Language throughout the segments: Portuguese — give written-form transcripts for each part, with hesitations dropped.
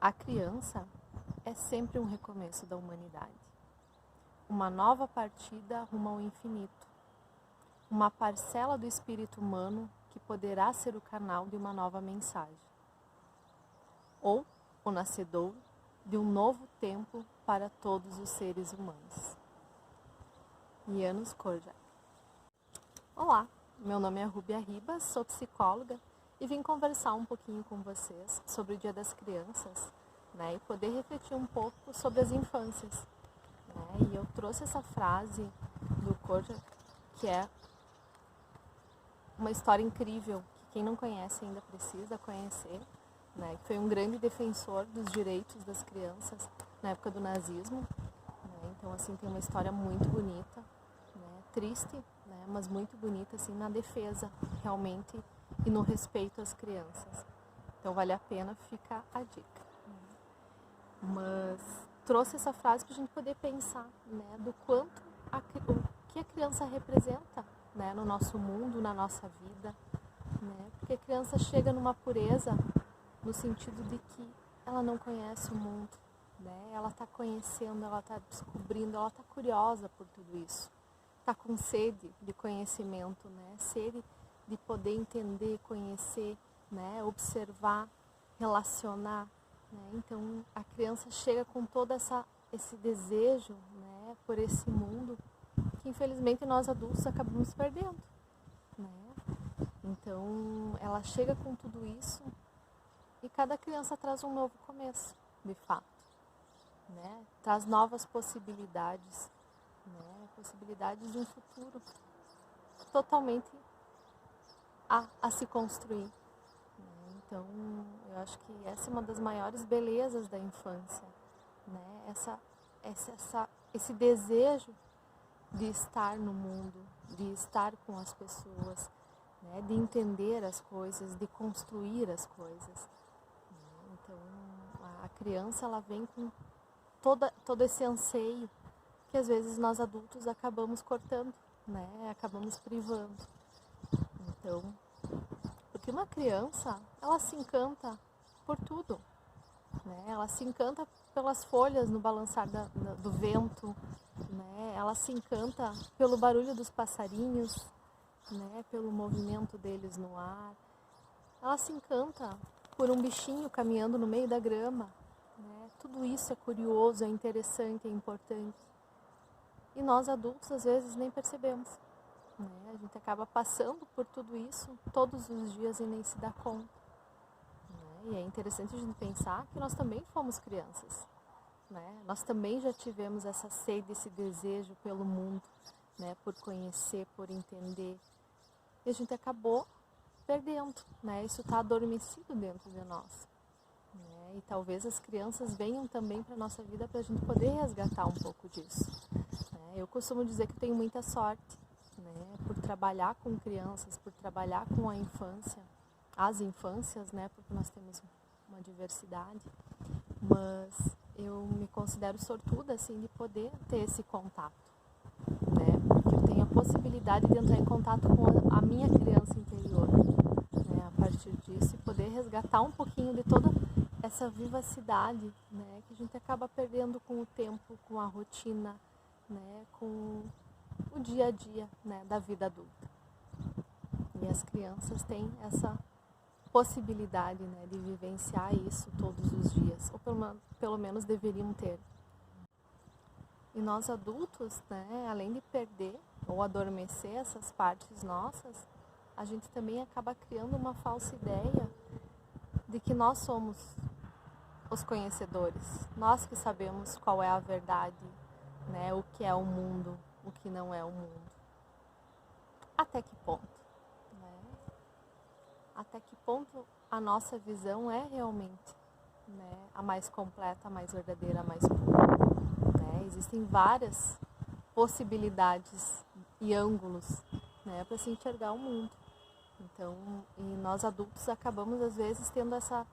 A criança é sempre um recomeço da humanidade. Uma nova partida rumo ao infinito. Uma parcela do espírito humano que poderá ser o canal de uma nova mensagem. Ou o nascedor de um novo tempo para todos os seres humanos. Janusz Korczak. Olá, meu nome é Rúbia Ribas, sou psicóloga e vim conversar um pouquinho com vocês sobre o Dia das Crianças, e poder refletir um pouco sobre as infâncias. E eu trouxe essa frase do Korczak, que é uma história incrível, que quem não conhece ainda precisa conhecer, que foi um grande defensor dos direitos das crianças na época do nazismo. Então, assim, tem uma história muito bonita, triste, mas muito bonita, assim, na defesa, realmente, e no respeito às crianças. Então, vale a pena ficar a dica. Mas trouxe essa frase para a gente poder pensar, do quanto o que a criança representa, no nosso mundo, na nossa vida, porque a criança chega numa pureza no sentido de que ela não conhece o mundo, ela está conhecendo, ela está descobrindo, ela está curiosa por tudo isso, está com sede de conhecimento, sede de poder entender, conhecer, observar, relacionar. Então a criança chega com todo esse desejo, por esse mundo que infelizmente nós adultos acabamos perdendo. Então ela chega com tudo isso e cada criança traz um novo começo, de fato. Traz novas possibilidades, possibilidades de um futuro totalmente a se construir. Então, eu acho que essa é uma das maiores belezas da infância, esse desejo de estar no mundo, de estar com as pessoas, de entender as coisas, de construir as coisas. Então, a criança, ela vem com todo esse anseio que às vezes nós adultos acabamos cortando, acabamos privando. Então, porque uma criança, ela se encanta por tudo, ela se encanta pelas folhas no balançar do vento, ela se encanta pelo barulho dos passarinhos, pelo movimento deles no ar, ela se encanta por um bichinho caminhando no meio da grama, tudo isso é curioso, é interessante, é importante. E nós adultos às vezes nem percebemos. A gente acaba passando por tudo isso todos os dias e nem se dá conta. E é interessante a gente pensar que nós também fomos crianças. Nós também já tivemos essa sede, esse desejo pelo mundo, por conhecer, por entender. E a gente acabou perdendo. Isso está adormecido dentro de nós. E talvez as crianças venham também para a nossa vida para a gente poder resgatar um pouco disso. Eu costumo dizer que tenho muita sorte, por trabalhar com crianças, por trabalhar com a infância, as infâncias, porque nós temos uma diversidade, mas eu me considero sortuda, assim, de poder ter esse contato, porque eu tenho a possibilidade de entrar em contato com a minha criança interior, a partir disso, e poder resgatar um pouquinho de toda essa vivacidade, que a gente acaba perdendo com o tempo, com a rotina, com o dia a dia, da vida adulta. E as crianças têm essa possibilidade, de vivenciar isso todos os dias, ou pelo menos deveriam ter. E nós adultos, além de perder ou adormecer essas partes nossas, a gente também acaba criando uma falsa ideia de que nós somos os conhecedores, nós que sabemos qual é a verdade, o que é o mundo, o que não é o mundo. Até que ponto? Até que ponto a nossa visão é realmente a mais completa, a mais verdadeira, a mais pura? Existem várias possibilidades e ângulos para se enxergar o mundo. Então, e nós adultos acabamos às vezes tendo essa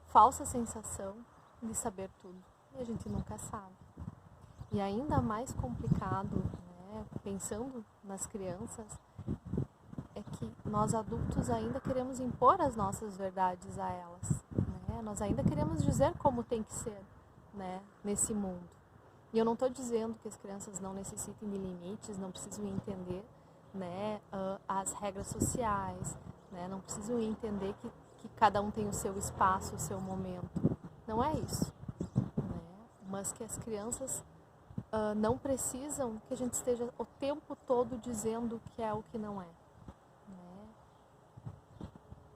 falsa sensação de saber tudo, e a gente nunca sabe. E ainda mais complicado, pensando nas crianças, é que nós adultos ainda queremos impor as nossas verdades a elas, né? Nós ainda queremos dizer como tem que ser, né, nesse mundo. E eu não estou dizendo que as crianças não necessitem de limites, não precisam entender, né, as regras sociais, né, não precisam entender que cada um tem o seu espaço, o seu momento. Não é isso, né? Mas que as crianças não precisam que a gente esteja o tempo todo dizendo o que é o que não é, né?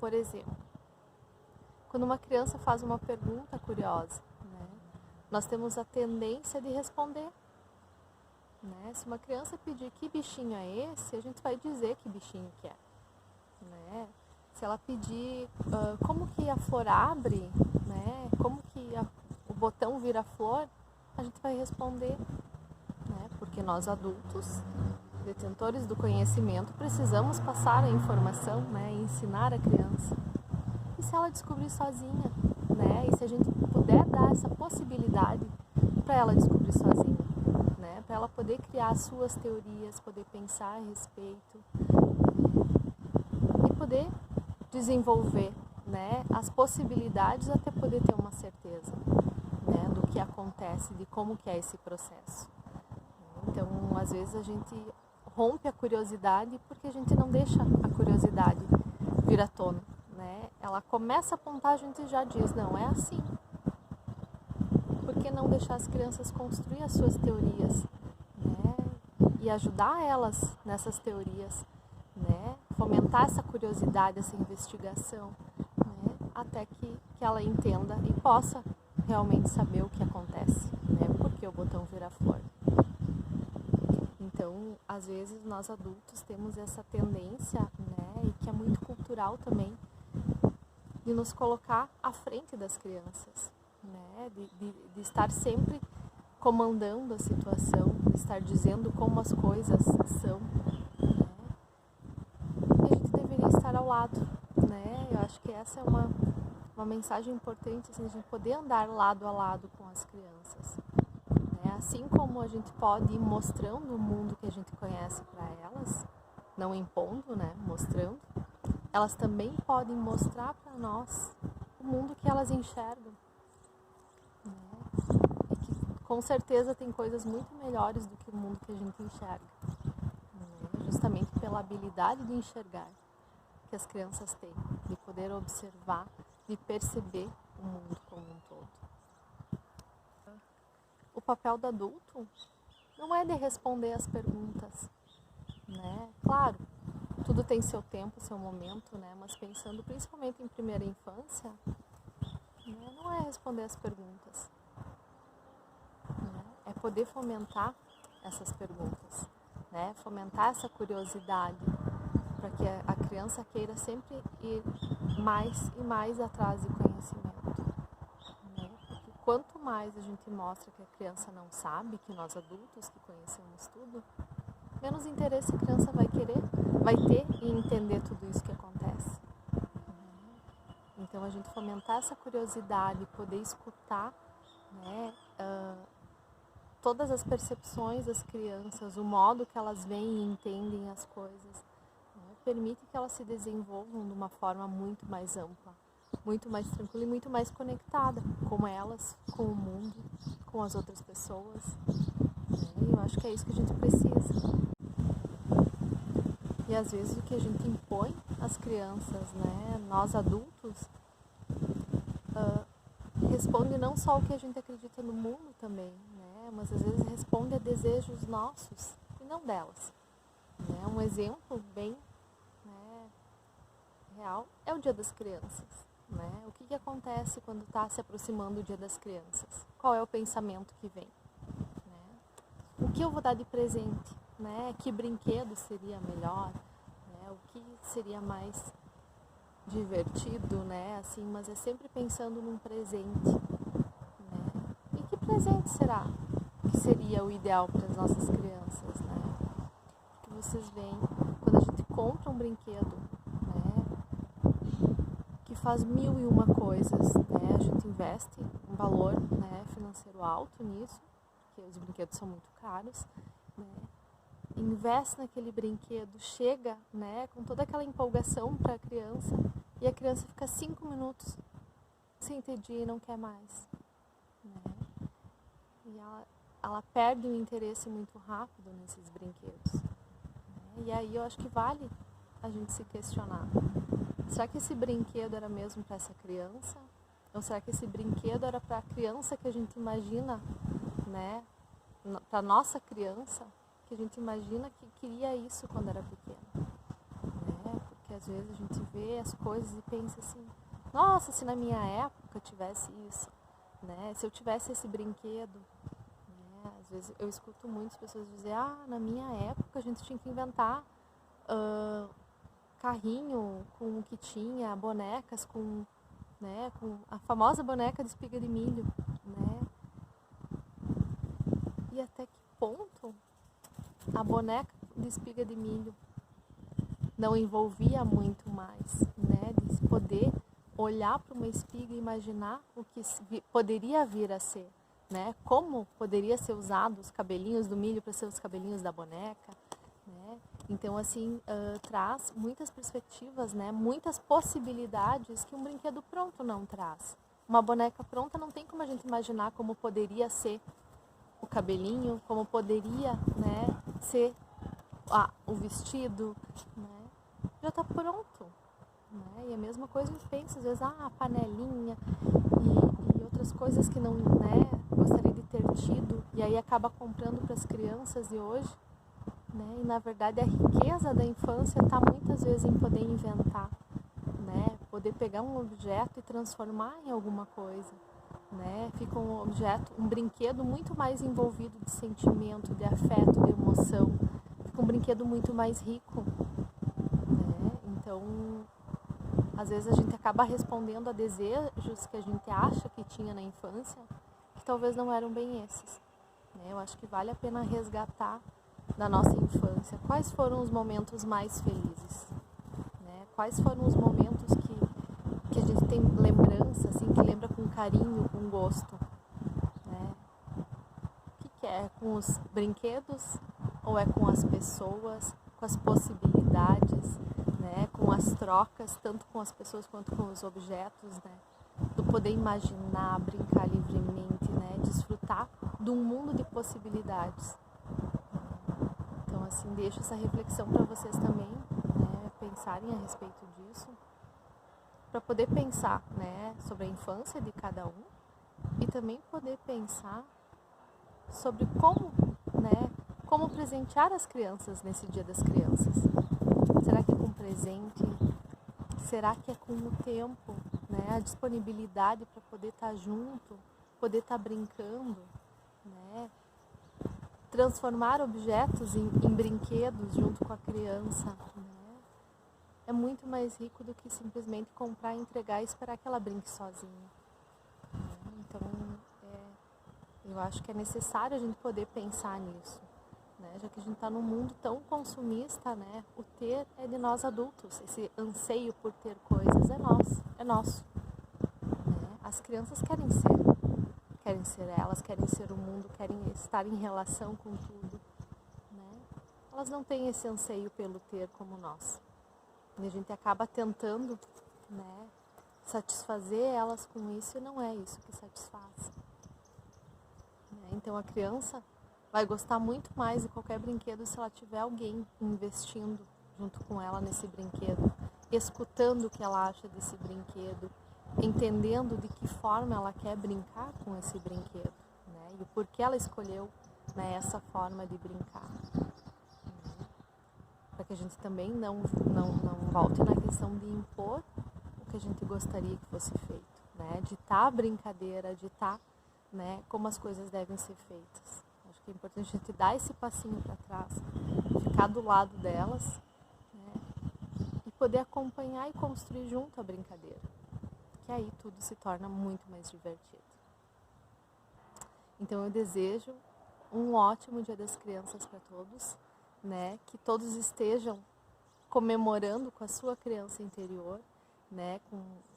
Por exemplo, quando uma criança faz uma pergunta curiosa, né, nós temos a tendência de responder, né? Se uma criança pedir que bichinho é esse, a gente vai dizer que bichinho que é, né? Se ela pedir como que a flor abre, né, como que o botão vira flor, a gente vai responder, né? Porque nós adultos, detentores do conhecimento, precisamos passar a informação, né, e ensinar a criança. E se ela descobrir sozinha, né? E se a gente puder dar essa possibilidade para ela descobrir sozinha, né? Para ela poder criar suas teorias, poder pensar a respeito, e poder desenvolver, né, as possibilidades até poder ter uma certeza, né, do que acontece, de como que é esse processo. Então, às vezes a gente rompe a curiosidade porque a gente não deixa a curiosidade vir à tona, né? Ela começa a apontar, a gente já diz, não, é assim. Por que não deixar as crianças construir as suas teorias, né? E ajudar elas nessas teorias, né? Fomentar essa curiosidade, essa investigação, né? Até que ela entenda e possa realmente saber o que acontece, né? Por que o botão vira flor. Então, às vezes, nós adultos temos essa tendência, né, e que é muito cultural também, de nos colocar à frente das crianças, né, de estar sempre comandando a situação, de estar dizendo como as coisas são, né, e a gente deveria estar ao lado, né. Eu acho que essa é uma mensagem importante, assim, a gente poder andar lado a lado com as crianças. Assim como a gente pode ir mostrando o mundo que a gente conhece para elas, não impondo, né, mostrando, elas também podem mostrar para nós o mundo que elas enxergam, né, e que com certeza tem coisas muito melhores do que o mundo que a gente enxerga, né, justamente pela habilidade de enxergar que as crianças têm, de poder observar, de perceber o mundo como um todo. O papel do adulto não é de responder as perguntas, né? Claro, tudo tem seu tempo, seu momento, né? Mas pensando principalmente em primeira infância, né? Não é responder as perguntas, né? É poder fomentar essas perguntas, né? Fomentar essa curiosidade para que a criança queira sempre ir mais e mais atrás de conhecimento. Quanto mais a gente mostra que a criança não sabe, que nós adultos que conhecemos tudo, menos interesse a criança vai ter em entender tudo isso que acontece. Então a gente fomentar essa curiosidade, poder escutar, né, todas as percepções das crianças, o modo que elas veem e entendem as coisas, né, permite que elas se desenvolvam de uma forma muito mais ampla, muito mais tranquila e muito mais conectada com elas, com o mundo, com as outras pessoas. E eu acho que é isso que a gente precisa. E às vezes o que a gente impõe às crianças, né, nós adultos, responde não só o que a gente acredita no mundo também, né, mas às vezes responde a desejos nossos e não delas. Né? Um exemplo bem, né, real é o Dia das Crianças. Né? O que acontece quando está se aproximando o Dia das Crianças? Qual é o pensamento que vem? Né? O que eu vou dar de presente? Né? Que brinquedo seria melhor? Né? O que seria mais divertido? Né? Assim, mas é sempre pensando num presente. Né? E que presente será que seria o ideal para as nossas crianças? Né? Porque vocês veem, quando a gente compra um brinquedo, faz mil e uma coisas, né? A gente investe um valor, né, financeiro alto nisso, porque os brinquedos são muito caros, né? Investe naquele brinquedo, chega, né, com toda aquela empolgação para a criança e a criança fica 5 minutos se entedia e não quer mais, né? E ela perde o interesse muito rápido nesses brinquedos, né? E aí eu acho que vale a gente se questionar. Será que esse brinquedo era mesmo para essa criança? Ou será que esse brinquedo era para a criança que a gente imagina, né? Para nossa criança, que a gente imagina que queria isso quando era pequena, né? Porque às vezes a gente vê as coisas e pensa assim, nossa, se na minha época eu tivesse isso, né? Se eu tivesse esse brinquedo, né? Às vezes eu escuto muitas pessoas dizer, na minha época a gente tinha que inventar carrinho com o que tinha, bonecas com, né, com a famosa boneca de espiga de milho, né? E até que ponto a boneca de espiga de milho não envolvia muito mais, né? De poder olhar para uma espiga e imaginar o que poderia vir a ser, né? Como poderia ser usado os cabelinhos do milho para ser os cabelinhos da boneca, né? Então, assim, traz muitas perspectivas, né? Muitas possibilidades que um brinquedo pronto não traz. Uma boneca pronta não tem como a gente imaginar como poderia ser o cabelinho, como poderia, né, ser o vestido, né? Já está pronto, né? E a mesma coisa a gente pensa, às vezes, a panelinha e outras coisas que não, né, gostaria de ter tido, e aí acaba comprando para as crianças de hoje, né? E na verdade a riqueza da infância está muitas vezes em poder inventar, né? Poder pegar um objeto e transformar em alguma coisa, né? Fica um objeto, um brinquedo muito mais envolvido de sentimento, de afeto, de emoção. Fica um brinquedo muito mais rico, né? Então, às vezes a gente acaba respondendo a desejos que a gente acha que tinha na infância, que talvez não eram bem esses, né? Eu acho que vale a pena resgatar da nossa infância quais foram os momentos mais felizes, né? Quais foram os momentos que a gente tem lembrança, assim, que lembra com carinho, com gosto, né? O que é? Com os brinquedos ou é com as pessoas, com as possibilidades, né? Com as trocas, tanto com as pessoas quanto com os objetos, né? Do poder imaginar, brincar livremente, né? Desfrutar de um mundo de possibilidades. Então, assim, deixo essa reflexão para vocês também, né? Pensarem a respeito disso, para poder pensar, né, sobre a infância de cada um e também poder pensar sobre como, né, como presentear as crianças nesse Dia das Crianças. Será que é com presente? Será que é com o tempo, né, a disponibilidade para poder estar junto, poder estar brincando, né? Transformar objetos em brinquedos junto com a criança, né? É muito mais rico do que simplesmente comprar, entregar e esperar que ela brinque sozinha. Então, eu acho que é necessário a gente poder pensar nisso, né? Já que a gente está num mundo tão consumista, né? O ter é de nós adultos, esse anseio por ter coisas é nosso, né? As crianças querem ser elas, querem ser o mundo, querem estar em relação com tudo, né? Elas não têm esse anseio pelo ter como nós. E a gente acaba tentando, né, satisfazer elas com isso e não é isso que satisfaz. Né? Então a criança vai gostar muito mais de qualquer brinquedo se ela tiver alguém investindo junto com ela nesse brinquedo, escutando o que ela acha desse brinquedo, entendendo de que forma ela quer brincar com esse brinquedo, né? E o porquê ela escolheu, né, essa forma de brincar. Para que a gente também não volte na questão de impor o que a gente gostaria que fosse feito, né? Ditar a brincadeira, ditar, né, como as coisas devem ser feitas. Acho que é importante a gente dar esse passinho para trás, ficar do lado delas, né, e poder acompanhar e construir junto a brincadeira, que aí tudo se torna muito mais divertido. Então eu desejo um ótimo Dia das Crianças para todos, né? Que todos estejam comemorando com a sua criança interior, né?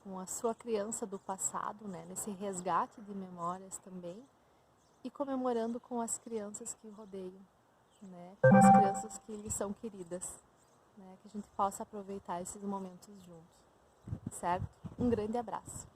Com a sua criança do passado, né? Nesse resgate de memórias também, e comemorando com as crianças que rodeiam, né? Com as crianças que lhes são queridas, né? Que a gente possa aproveitar esses momentos juntos, certo? Um grande abraço.